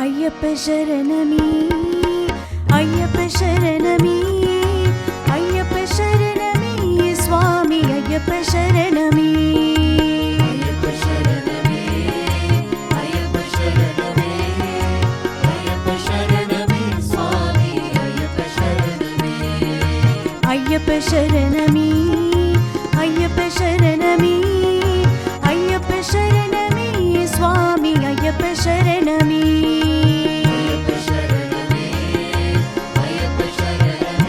ஐயப்ப சரணமே ஐயப்ப சரணமே ஐயப்ப சரணமே சுவாமி ஐயப்ப சரணமே ஐயப்ப சரணமே ஐயப்ப சரணமே ஐயப்ப சரணமே சுவாமி ஐயப்ப சரணமே ஐயப்ப சரணமே ஐயப்ப சரணமே ஐயப்ப சரணமே சுவாமி ஐயப்ப சரணமே ஐயப்ப சரணமே ஐயப்ப சரணமே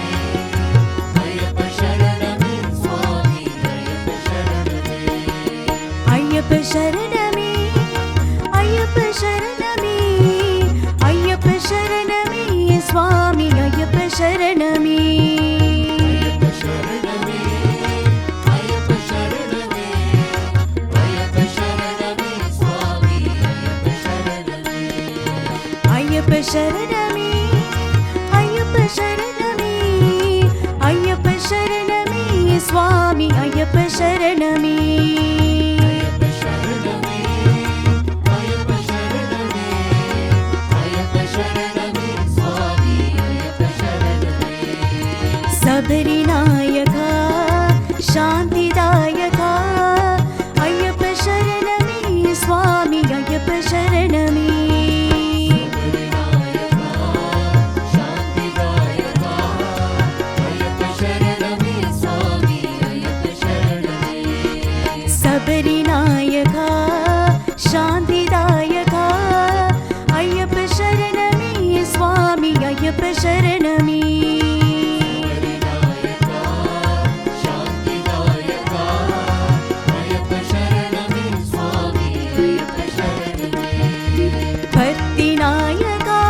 ஐயப்ப சரணமே சுவாமி ஐயப்ப சரணமே ஐயப்ப சரணமே ஐயப்ப சரணமே ஐயப்ப சரணமே சுவாமி ஐயப்ப சரணமே ஐயப்ப சரணமே ஐயப்ப சரணமே ஐயப்ப சரணமே சுவாமி ஐயப்ப சரணமே सबरी नायका शांतिदायका अय्यप्प शरणमे स्वामी अय्यप्प शरणमे सबरी नायका शांतिदायका अय्यप्प शरणमे स्वामी अय्यप्प शरणमे भक्तिनायका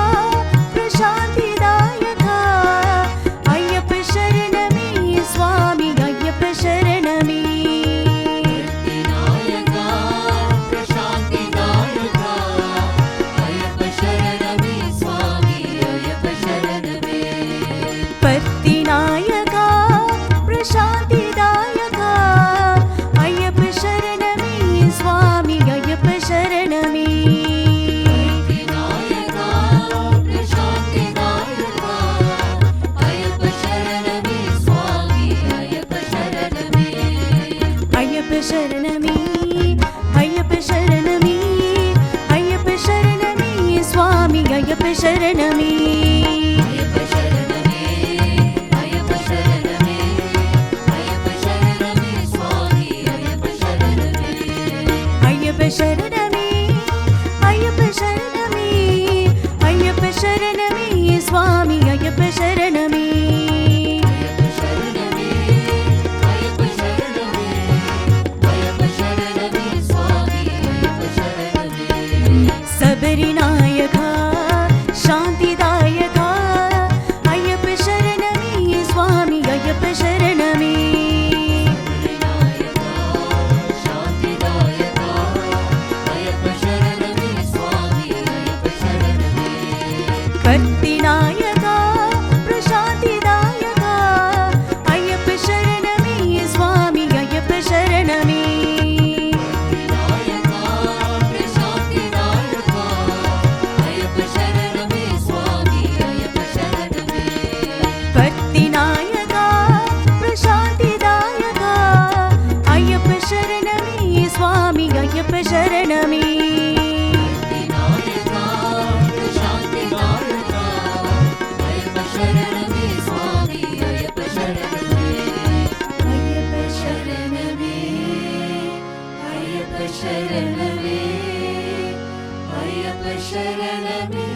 प्रशान्तिदायका अय्यप्प शरणमे स्वामी अय्यप्प शरणमे भक्तिनायका प्रशान्तिदायका अय्यप्प शरणमे स्वामी अय्यप्प शरणमे भक्तिनायका प्रशान्तिदायका अय्यप्प शरणमे स्वामी अय्यप्प शरणमे शरणमे अय्यप्प शरणमे अय्यप्प शरणमे स्वामी अय्यप्प शरणमे अय्यप्प शरणमे अय्यप्प शरणमे अय्यप्प शरणमे स्वामी अय्यप्प शरणमे अय्यप्प शरणमे अय्यप्प शरणमे अय्यप्प शरणमे स्वामी अय्यप्प शरणमे सबरी नायका शांतिदायका अय्यप्प शरणमे स्वामी अय्यप्प शरणमे भक्तिनायका प्रशान्तिदायका अय्यप्प शरणमे स्वामी अय्यप्प शरणमे भक्तिनायका प्रशान्तिदायका अय्यप्प शरणमे स्वामी अय्यप्प शरणमे अय्यप्प शरणमे अय्यप्प शरणमे